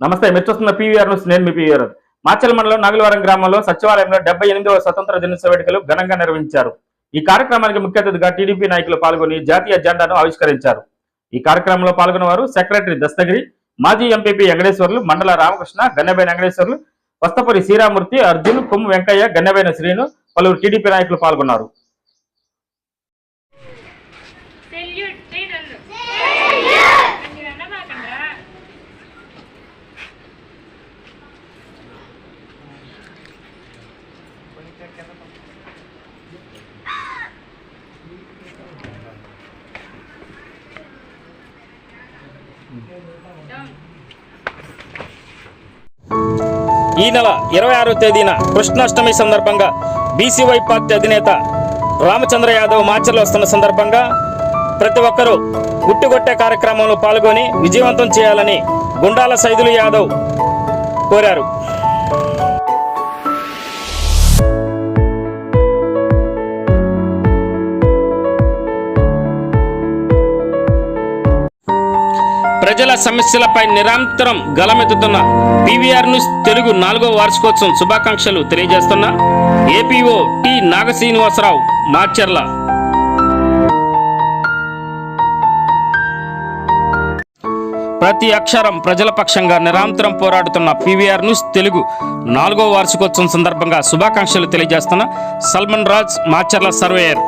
నమస్తే, మీరు చూస్తున్న పీవీఆర్ న్యూస్. నేను మీ పీవీఆర్. మాచల్ మండలం నాగులవరం గ్రామంలో సచివాలయంలో 78వ స్వతంత్ర దినోత్సవ వేడుకలు ఘనంగా నిర్వహించారు. ఈ కార్యక్రమానికి ముఖ్య అతిథిగా టీడీపీ నాయకులు పాల్గొని జాతీయ జెండాను ఆవిష్కరించారు. ఈ కార్యక్రమంలో పాల్గొన్న వారు సెక్రటరీ దస్తగిరి, మాజీ ఎంపీపీ వెంకటేశ్వర్లు, మండల రామకృష్ణ, గన్నెబైన వెంకటేశ్వర్లు, వస్తపరి శ్రీరామూర్తి, అర్జున్, కొమ్ము వెంకయ్య, గన్నెబైన శ్రీను, పలువురు టీడీపీ నాయకులు పాల్గొన్నారు. ఈ నెల 26వ తేదీన కృష్ణాష్టమి సందర్భంగా బీసీవై పార్టీ అధినేత రామచంద్ర యాదవ్ మాచర్లు వస్తున్న సందర్భంగా ప్రతి ఒక్కరూ ఉట్టిగొట్టే కార్యక్రమంలో పాల్గొని విజయవంతం చేయాలని గుండాల సైదులు యాదవ్ కోరారు. ప్రజల సమస్యలపై నిరంతరం గలమెత్తుతున్న పీవీఆర్ న్యూస్ తెలుగు 4వ వార్షికోత్సవం శుభాకాంక్షలు తెలియజేస్తున్న ఏపీఓ టి నాగశ్రీనివాసరావు, మాచర్ల. ప్రతి అక్షరం ప్రజల పక్షంగా నిరంతరం పోరాడుతున్న పీవీఆర్ న్యూస్ తెలుగు 4వ వార్షికోత్సవం సందర్భంగా శుభాకాంక్షలు తెలియజేస్తున్న సల్మన్ రాజ్, మాచర్ల సర్వేయర్.